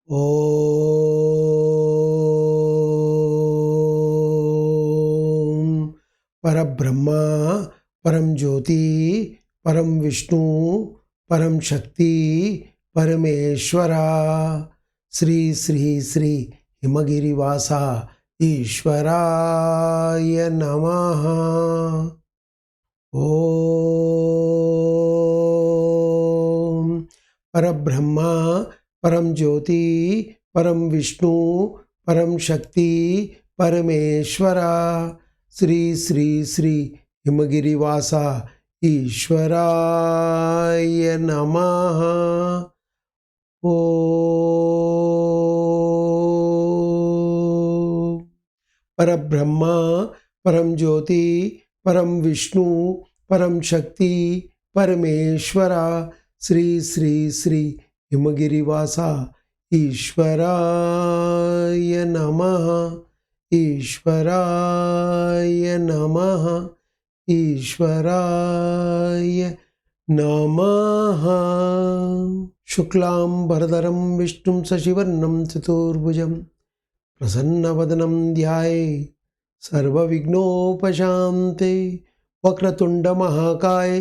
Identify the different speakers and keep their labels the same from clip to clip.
Speaker 1: ॐ परब्रह्मा परम ज्योति परम विष्णु परम शक्ति परमेश्वरा श्री श्री श्री हिमगिरिवासा ईश्वराय नमः। ॐ परब्रह्मा परम ज्योति परम विष्णु परम शक्ति परमेश्वरा श्री श्री श्री हिमगिरिवासा ईश्वराय नमः। ॐ परब्रह्मा परम ज्योति परम विष्णु परम शक्ति परमेश्वरा श्री श्री श्री हिमगिरिवासा ईश्वराय नमः। ईश्वराय नमः। ईश्वराय नमः। शुक्लां वरदरं विष्णुं शशिवर्णं चतुर्भुजं प्रसन्नवदनं ध्यायेत् सर्वविघ्नोपशान्ते। वक्रतुंड महाकाय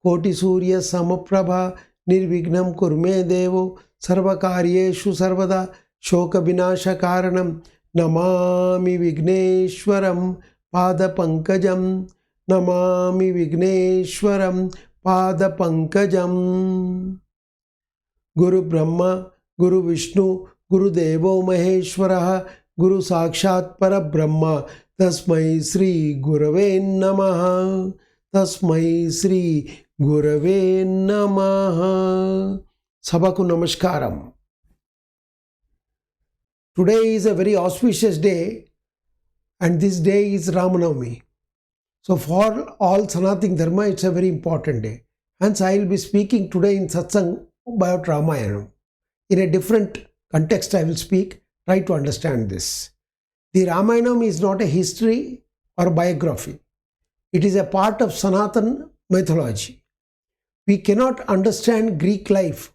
Speaker 1: कोटिसूर्य समप्रभा निर्विघ्नं कुरु मे देवो सर्वकार्येषु सर्वदा शोकविनाशकारणं नमामि विघ्नेश्वरं पादपङ्कजं। नमामि विघ्नेश्वरं पादपङ्कजं। गुरु ब्रह्मा गुरु विष्णु गुरुदेवो महेश्वरः गुरु साक्षात् परब्रह्म तस्मै श्री गुरवे नमः। तस्मै श्री गुरवे नमः। Sabhaku Namaskaram. Today is a very auspicious day, and this day is Ramanavami. So for all Sanatana Dharma, it's a very important day. Hence, I will be speaking today in Satsangh about Ramayana. In a different context, I will speak. Try to understand this. The Ramayana is not a history or biography. It is a part of Sanatana mythology. We cannot understand Greek life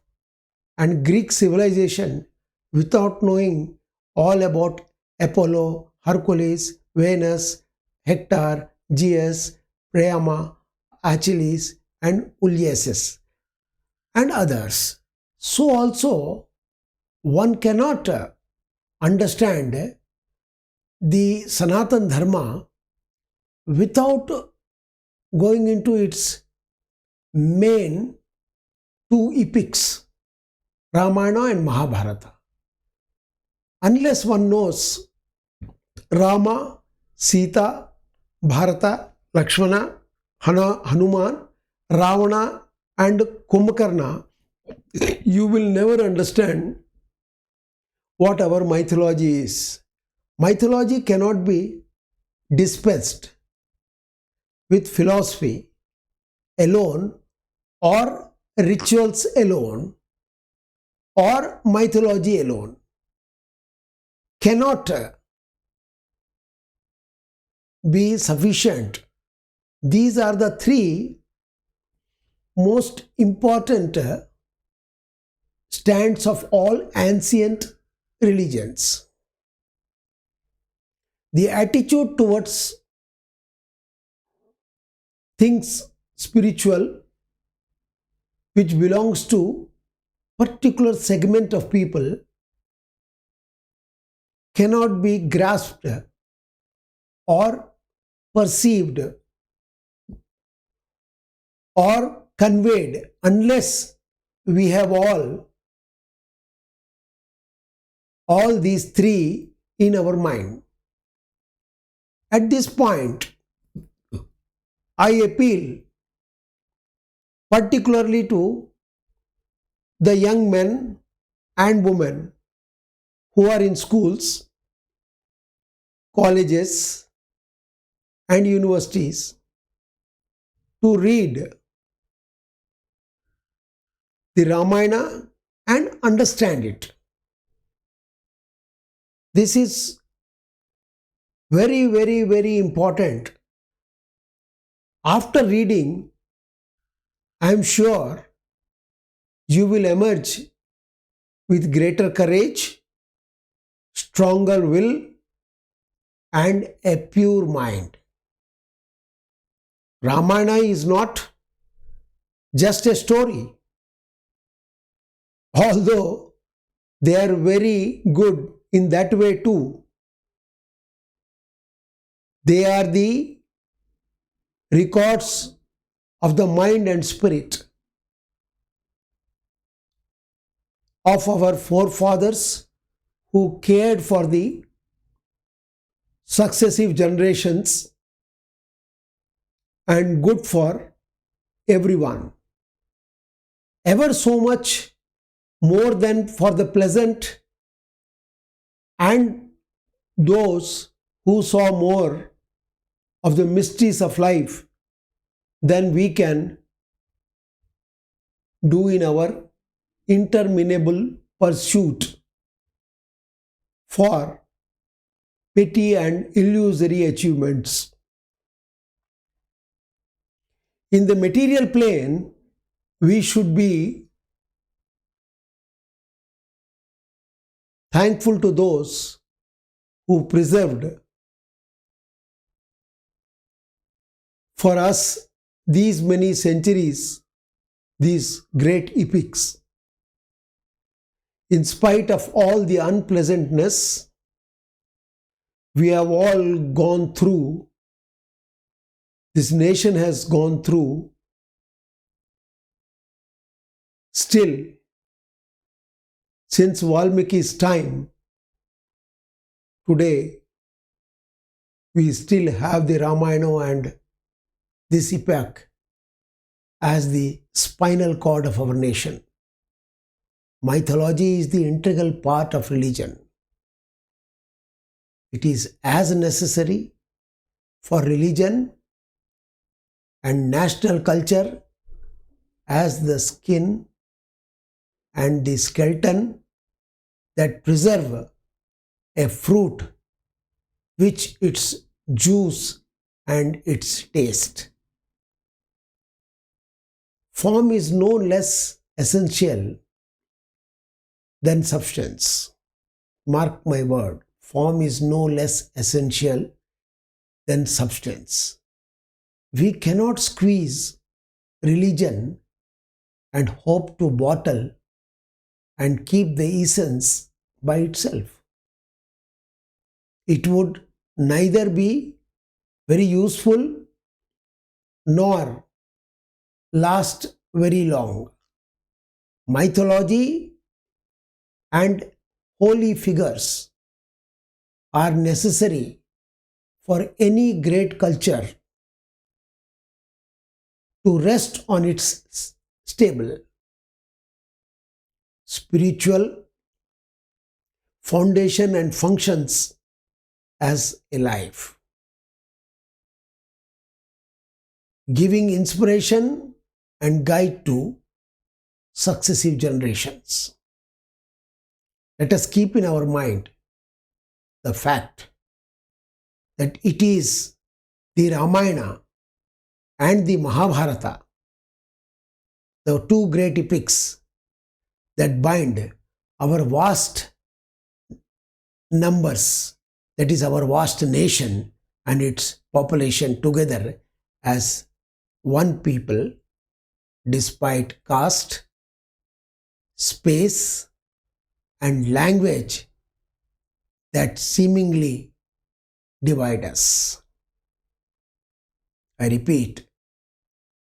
Speaker 1: and Greek civilization without knowing all about Apollo, Hercules, Venus, Hector, Zeus, Priama, Achilles, and Ulysses, and others. So also, one cannot understand the Sanatana Dharma without going into its main two epics, Ramayana and Mahabharata. Unless one knows Rama, Sita, Bharata, Lakshmana, Hanuman, Ravana and Kumbhakarna, you will never understand what our mythology is. Mythology cannot be dispensed with philosophy alone or rituals alone or mythology alone. Cannot be sufficient. These are the three most important stands of all ancient religions. The attitude towards things spiritual, which belongs to particular segment of people, cannot be grasped or perceived or conveyed unless we have all these three in our mind. At this point, I appeal particularly to the young men and women who are in schools, colleges, and universities to read the Ramayana and understand it. This is very, very, very important. After reading, I am sure you will emerge with greater courage, stronger will, and a pure mind. Ramayana is not just a story, although they are very good in that way too. They are the records of the mind and spirit of our forefathers who cared for the successive generations and good for everyone. Ever so much more than for the pleasant and those who saw more of the mysteries of life than we can do in our interminable pursuit for petty and illusory achievements. In the material plane, we should be thankful to those who preserved for us these many centuries, these great epics. In spite of all the unpleasantness we have all gone through, this nation has gone through, still, since Valmiki's time, today, we still have the Ramayana and this epic as the spinal cord of our nation. Mythology is the integral part of religion. It is as necessary for religion and national culture as the skin and the skeleton that preserve a fruit which its juice and its taste. Form is no less essential than substance. Mark my word, form is no less essential than substance. We cannot squeeze religion and hope to bottle and keep the essence by itself. It would neither be very useful nor last very long. Mythology and holy figures are necessary for any great culture to rest on its stable spiritual foundation and functions as a life, giving inspiration and guide to successive generations. Let us keep in our mind the fact that it is the Ramayana and the Mahabharata, the two great epics that bind our vast numbers, that is our vast nation and its population together as one people, despite caste, space, and language that seemingly divide us. I repeat,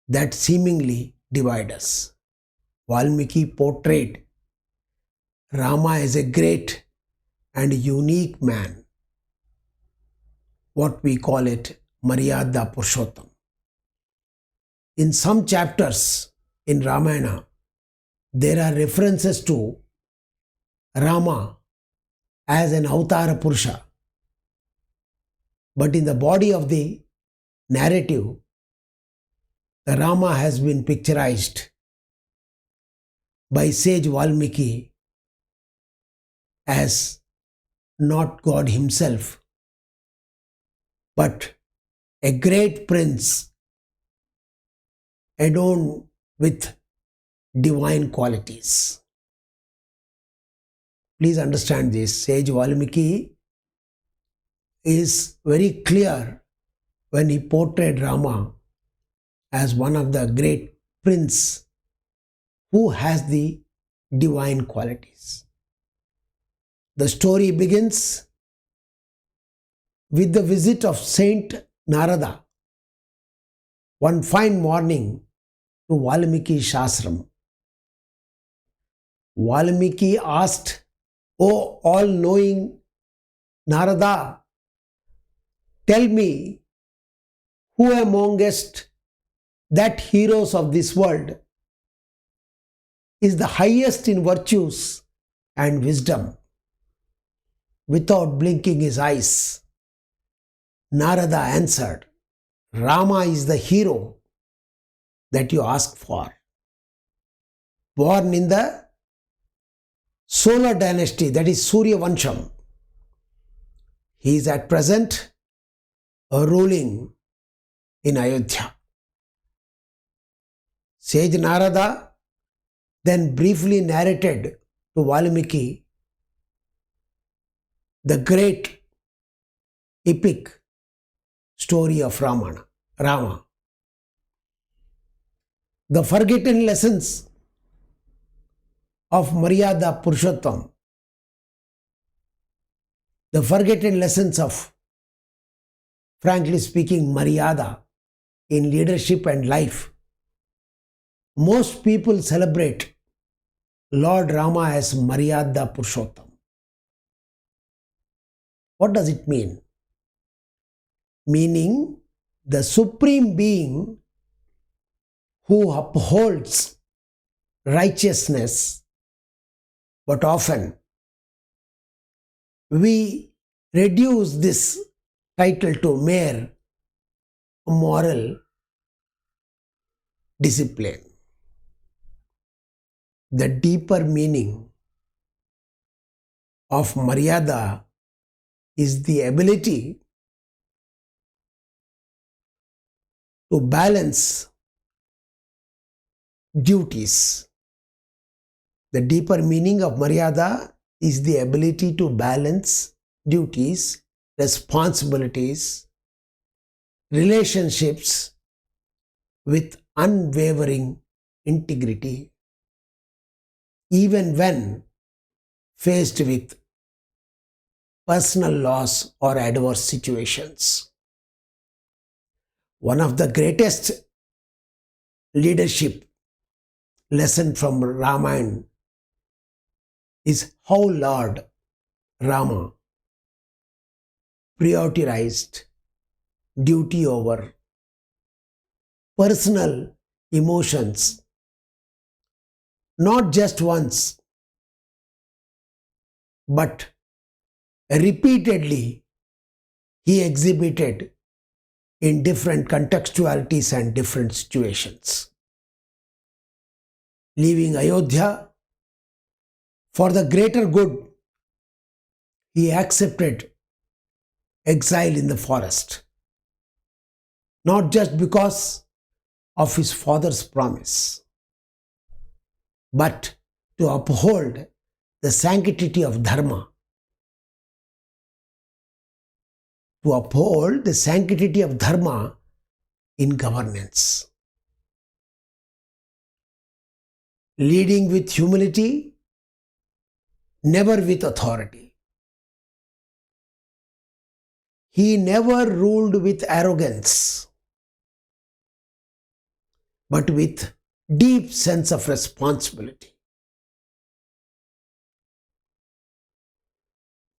Speaker 1: that seemingly divide us. Valmiki portrayed Rama as a great and unique man, what we call it Maryada Purushottam. In some chapters in Ramayana, there are references to Rama as an Avatara Purusha. But in the body of the narrative, the Rama has been picturized by sage Valmiki as not God himself, but a great prince adorned with divine qualities. Please understand this. Sage Valmiki is very clear when he portrayed Rama as one of the great prince who has the divine qualities. The story begins with the visit of Saint Narada one fine morning to Valmiki's ashram. Valmiki asked, "O all-knowing Narada, tell me who amongst that heroes of this world is the highest in virtues and wisdom?" Without blinking his eyes, Narada answered, "Rama is the hero that you ask for. Born in the solar dynasty, that is Surya Vansham, he is at present ruling in Ayodhya." Sage Narada then briefly narrated to Valmiki the great epic story of Rama. The forgotten lessons of Maryada Purushottam, the forgotten lessons of, frankly speaking, Maryada in leadership and life. Most people celebrate Lord Rama as Maryada Purushottam. What does it mean? Meaning the supreme being who upholds righteousness, but often we reduce this title to mere moral discipline. The deeper meaning of Maryada is the ability to balance duties. The deeper meaning of Maryada is the ability to balance duties, responsibilities, relationships with unwavering integrity, even when faced with personal loss or adverse situations. One of the greatest leadership lesson from Ramayana is how Lord Rama prioritized duty over personal emotions. Not just once, but repeatedly he exhibited in different contextualities and different situations. Leaving Ayodhya for the greater good, he accepted exile in the forest, not just because of his father's promise, but to uphold the sanctity of dharma, to uphold the sanctity of dharma in governance. Leading with humility, never with authority. He never ruled with arrogance, but with deep sense of responsibility,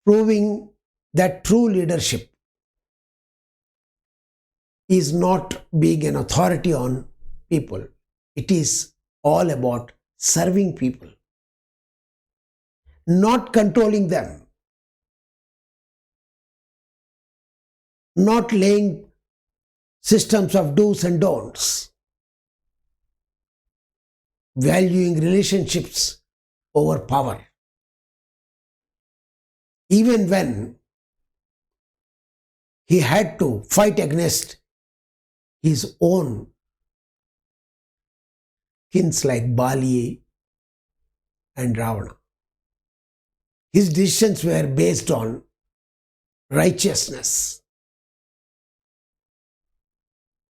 Speaker 1: proving that true leadership is not being an authority on people. It is all about serving people, not controlling them, not laying systems of do's and don'ts, valuing relationships over power. Even when he had to fight against his own kins like Bali and Ravana, His decisions were based on righteousness.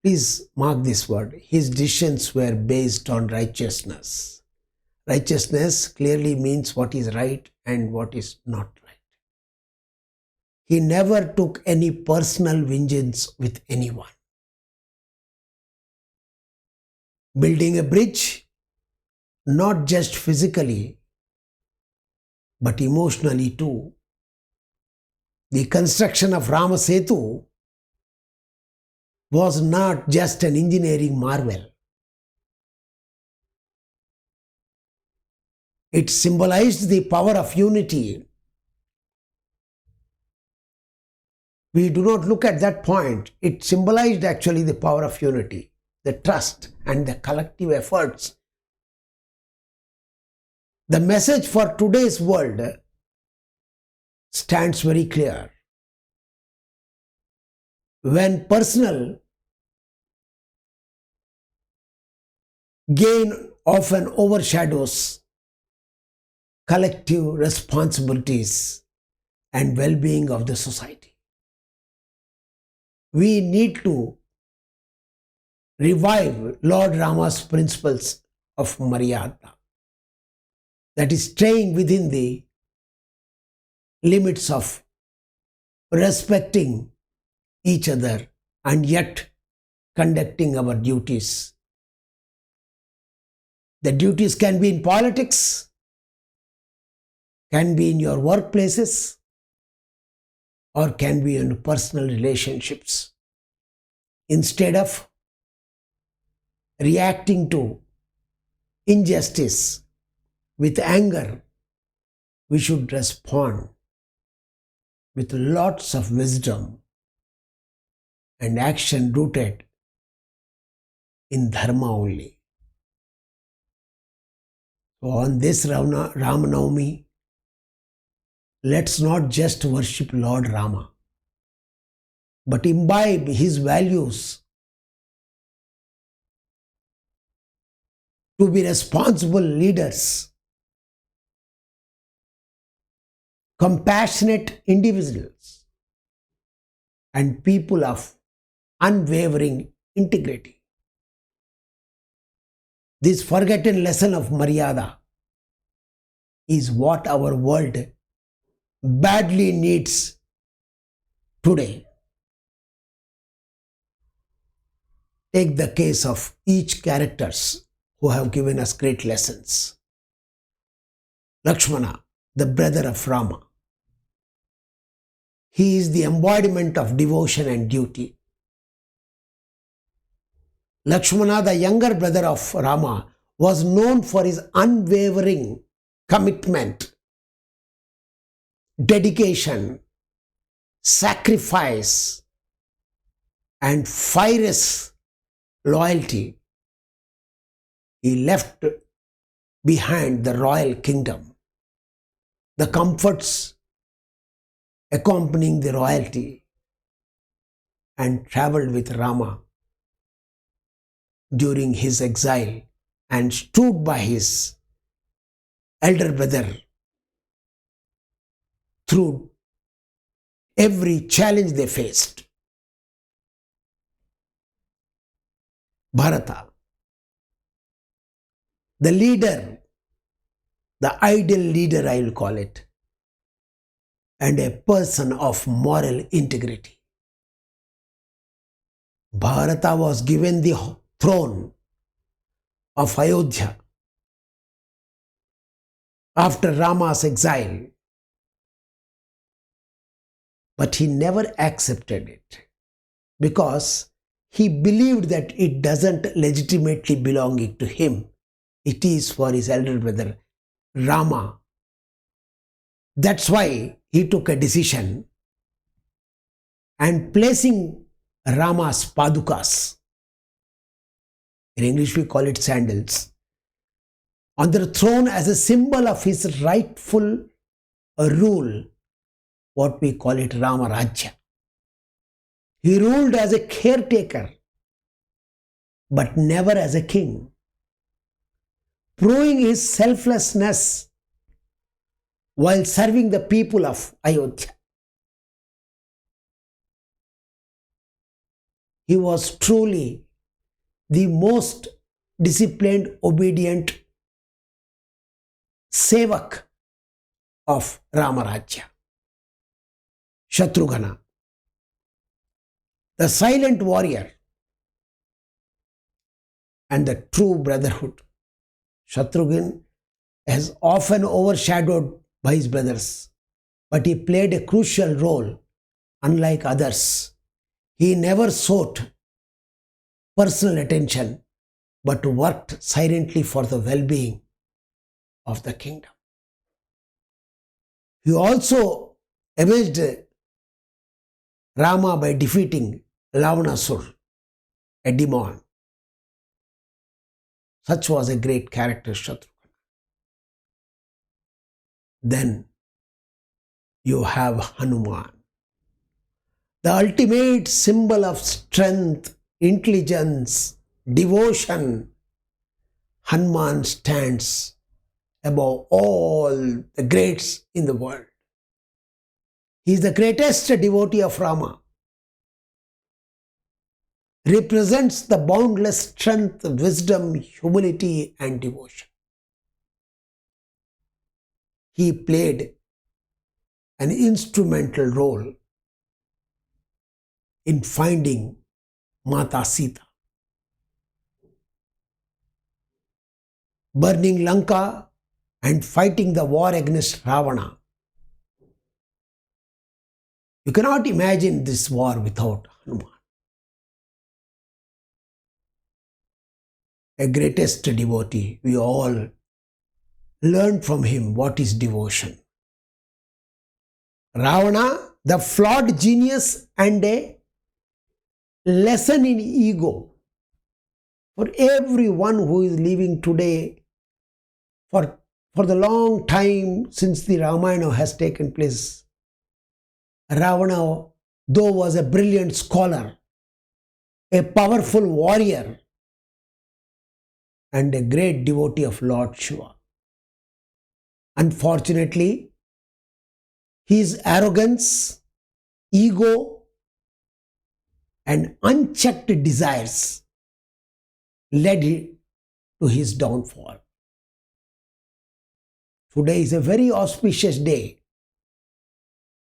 Speaker 1: Please mark this word. His decisions were based on righteousness. Righteousness clearly means what is right and what is not right. He never took any personal vengeance with anyone. Building a bridge, not just physically, but emotionally too. The construction of Rama Setu was not just an engineering marvel. It symbolized the power of unity. We do not look at that point. It symbolized actually the power of unity, the trust and the collective efforts. The message for today's world stands very clear. When personal gain often overshadows collective responsibilities and well-being of the society, we need to revive Lord Rama's principles of Maryada, that is, staying within the limits of respecting each other and yet conducting our duties. The duties can be in politics, can be in your workplaces, or can be in personal relationships. Instead of reacting to injustice with anger, we should respond with lots of wisdom and action rooted in dharma only. So on this Ramanavami, let's not just worship Lord Rama, but imbibe his values to be responsible leaders, compassionate individuals, and people of unwavering integrity. This forgotten lesson of Maryada is what our world badly needs today. Take the case of each characters who have given us great lessons. Lakshmana, the brother of Rama. He is the embodiment of devotion and duty. Lakshmana, the younger brother of Rama, was known for his unwavering commitment, dedication, sacrifice, and fierce loyalty. He left behind the royal kingdom, the comforts accompanying the royalty, and traveled with Rama during his exile and stood by his elder brother through every challenge they faced. Bharata, the leader, the ideal leader I will call it, and a person of moral integrity. Bharata was given the throne of Ayodhya after Rama's exile, but he never accepted it because he believed that it doesn't legitimately belong to him. It is for his elder brother Rama. That's why he took a decision and placing Rama's padukas, in English we call it sandals, on the throne as a symbol of his rightful rule, what we call it Rama Rajya. He ruled as a caretaker, but never as a king, proving his selflessness while serving the people of Ayodhya. He was truly the most disciplined, obedient sevak of Ramarajya. Shatrughna, the silent warrior and the true brotherhood. Shatrughna is often overshadowed by his brothers, but he played a crucial role. Unlike others, he never sought personal attention, but worked silently for the well-being of the kingdom. He also avenged Rama by defeating Lavanasur, a demon. Such was a great character, Shatrughna. Then you have Hanuman, the ultimate symbol of strength, intelligence, devotion. Hanuman stands above all the greats in the world. He is the greatest devotee of Rama. Represents the boundless strength, wisdom, humility, and devotion. He played an instrumental role in finding Mata Sita, burning Lanka and fighting the war against Ravana. You cannot imagine this war without Hanuman. A greatest devotee, we all learn from him what is devotion. Ravana, the flawed genius and a lesson in ego. For everyone who is living today, for the long time since the Ramayana has taken place, Ravana, though was a brilliant scholar, a powerful warrior, and a great devotee of Lord Shiva, unfortunately, his arrogance, ego, and unchecked desires led to his downfall. Today is a very auspicious day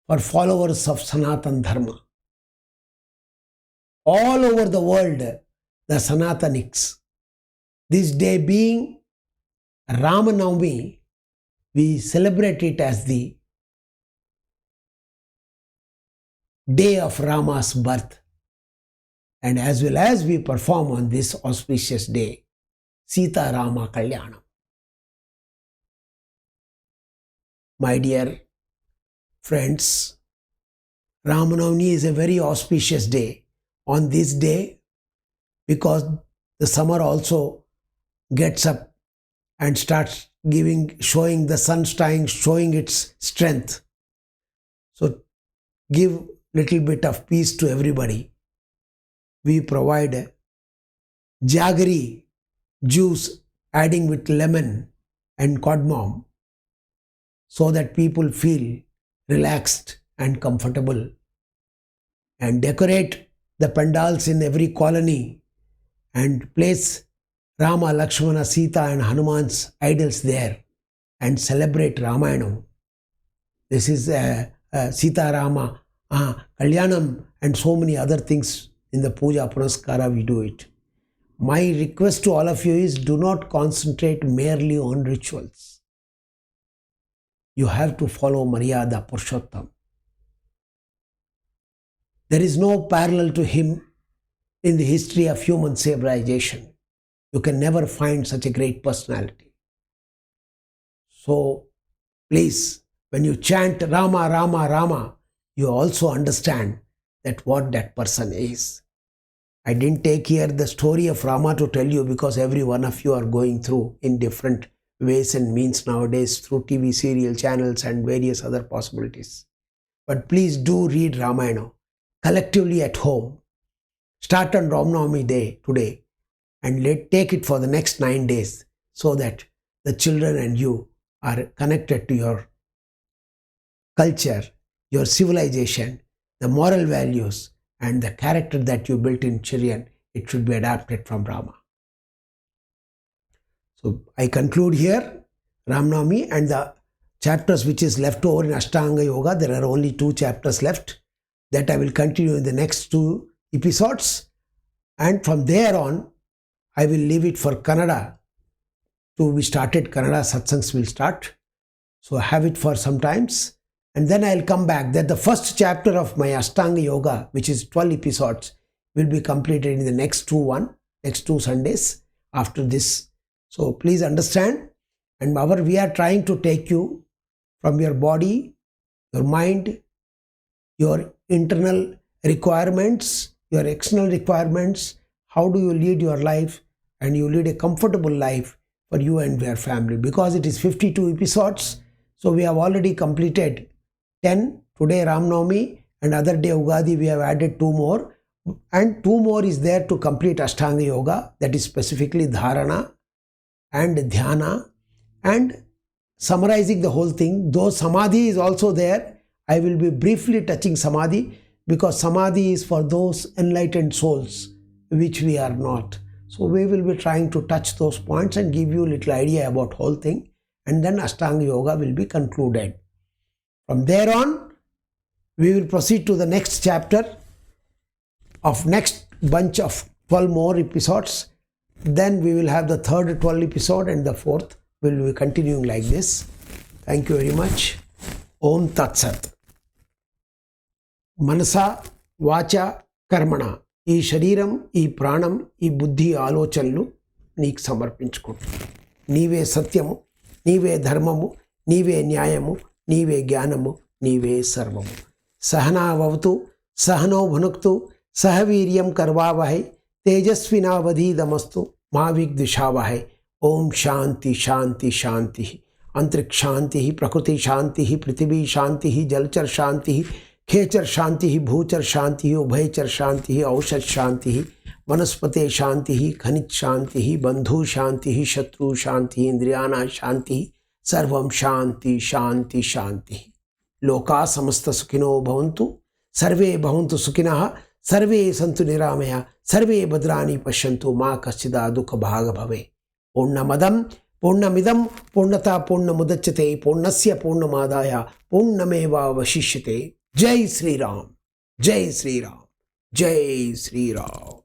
Speaker 1: for followers of Sanatan Dharma. All over the world, the Sanatanics, this day being Navami, we celebrate it as the day of Rama's birth, and as well as we perform on this auspicious day, Sita Rama Kalyanam. My dear friends, Ramanavami is a very auspicious day. On this day, because the summer also gets up and starts showing the sunshine, showing its strength. So give little bit of peace to everybody. We provide jaggery juice adding with lemon and cardamom so that people feel relaxed and comfortable, and decorate the pandals in every colony and place Rama, Lakshmana, Sita and Hanuman's idols there and celebrate Ramayana. This is Sita Rama Kalyanam and so many other things in the Puja Puraskara we do it. My request to all of you is, do not concentrate merely on rituals. You have to follow Maryada Purushottam. There is no parallel to him in the history of human civilization. You can never find such a great personality. So please, when you chant Rama, Rama, Rama, you also understand that what that person is. I didn't take here the story of Rama to tell you, because every one of you are going through in different ways and means nowadays through TV serial channels and various other possibilities. But please do read Ramayana collectively at home. Start on Ramanavami Day today and take it for the next 9 days, so that the children and you are connected to your culture, your civilization, the moral values, and the character that you built in children, it should be adapted from Rama. So I conclude here Ram Navami, and the chapters which is left over in Ashtanga Yoga. There are only 2 chapters left that I will continue in the next 2 episodes, and from there on I will leave it for Kannada to be started. Kannada satsangs will start, so have it for some times, and then I'll come back that the first chapter of my Ashtanga Yoga, which is 12 episodes, will be completed in the next 2 Sundays after this. So please understand, and we are trying to take you from your body, your mind, your internal requirements, your external requirements. How do you lead your life, and you lead a comfortable life for you and your family, because it is 52 episodes. So we have already completed 10. Today Ram Navami, and other day Ugadi we have added 2 more, and 2 more is there to complete Ashtanga Yoga, that is specifically Dharana and Dhyana, and summarizing the whole thing. Though Samadhi is also there, I will be briefly touching Samadhi, because Samadhi is for those enlightened souls which we are not. So we will be trying to touch those points and give you a little idea about whole thing, and then Ashtanga Yoga will be concluded. From there on, we will proceed to the next chapter of next bunch of 12 more episodes. Then we will have the third 12 episode, and the fourth will be continuing like this. Thank you very much. Om Tat Sat. Manasa, Vacha, Karmana. ఈ శరీరం, ఈ ప్రాణం, ఈ బుద్ధి ఆలోచనలు నీకు సమర్పించుకుంటున్నాను. నీవే సత్యము, నీవే ధర్మము, నీవే న్యాయము, నీవే జ్ఞానము, నీవే సర్వము. సహనావతు సహనో భునక్తు సహ వీర్యం కర్వావహై తేజస్వినావధీతమస్తు మా విద్విషావహై. ఓం శాంతి శాంతి శాంతి. అంతరిక్ష శాంతి, ప్రకృతి శాంతి, పృథివీ శాంతి, జలచర్ శాంతి, खेचर शांति, भूचर शांति, उभयचर शांति, औषध शांति, वनस्पति शांति, खनिज शांति, बंधु शांति, शत्रु शांति, इंद्रियाना शांति, सर्वं शांति शांति शांति. लोका समस्त सुखिनो भवन्तु, सर्वे भवन्तु सुखिनः, सर्वे सन्तु निरामया, सर्वे भद्राणि पश्यन्तु, मा कश्चित् दुःख भाग भवे. पूर्णमदं पूर्णमिदं पूर्णता पूर्णमुदच्यते, पूर्णस्य पूर्णमादाय पूर्णमेवावशिष्यते. जय श्री राम, जय श्री राम, जय श्री राम.